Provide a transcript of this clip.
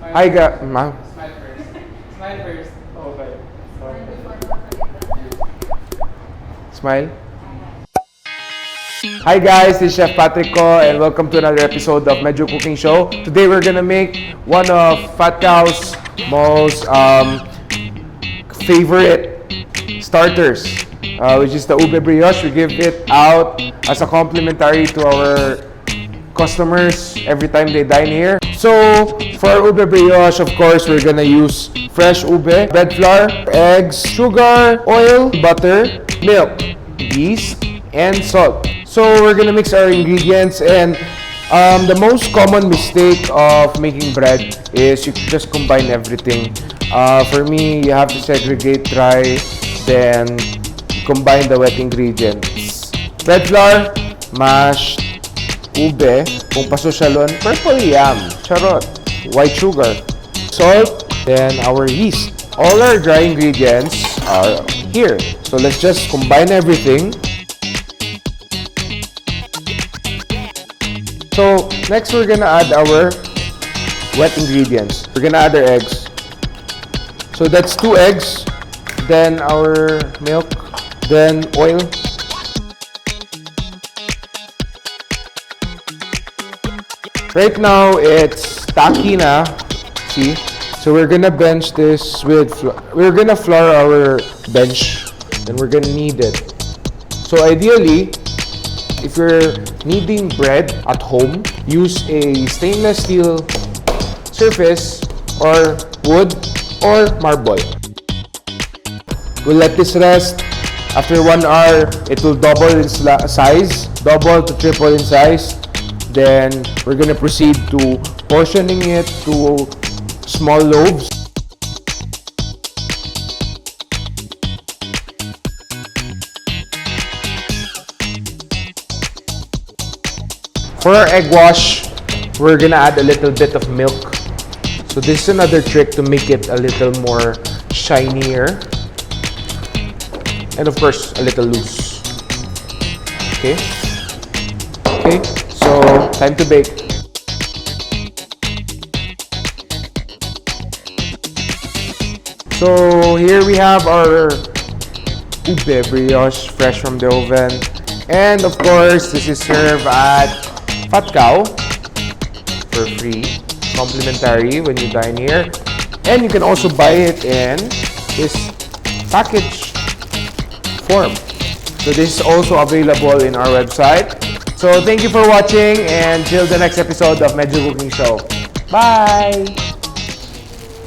Hi, ma'am. Smile first. Smile first. Okay. Smile. Hi guys, this is Chef Patrick Ko and welcome to another episode of Medyo Cooking Show. Today we're gonna make one of Fat Cow's most favorite starters, which is the Ube Brioche. We give it out as a complimentary to our customers every time they dine here. So for our Ube Brioche, of course, we're gonna use fresh ube, bread flour, eggs, sugar, oil, butter, milk, yeast, and salt. So we're gonna mix our ingredients, and the most common mistake of making bread is you just combine everything. For me, you have to segregate dry, then combine the wet ingredients. Bread flour, mashed ube, kung pasosyalon, purple yam, charot, white sugar, salt, then our yeast. All our dry ingredients are here. So let's just combine everything. So next we're gonna add our wet ingredients. We're gonna add our eggs. So that's 2 eggs, then our milk, then oil. Right now it's tacky na, see? So we're gonna bench this with, we're gonna flour our bench, and we're gonna knead it. So ideally, if you're kneading bread at home, use a stainless steel surface or wood or marble. We'll let this rest. After 1 hour, it will double in size, double to triple in size. Then we're gonna proceed to portioning it to small loaves. For our egg wash, we're gonna add a little bit of milk. So this is another trick to make it a little more shinier. And of course, a little loose. Okay? Okay, so time to bake. So here we have our Ube Brioche fresh from the oven. And of course, this is served at Fat Cow for free, complimentary when you dine here. And you can also buy it in this package form. So this is also available in our website. So thank you for watching, and till the next episode of Medyo Cooking Show. Bye!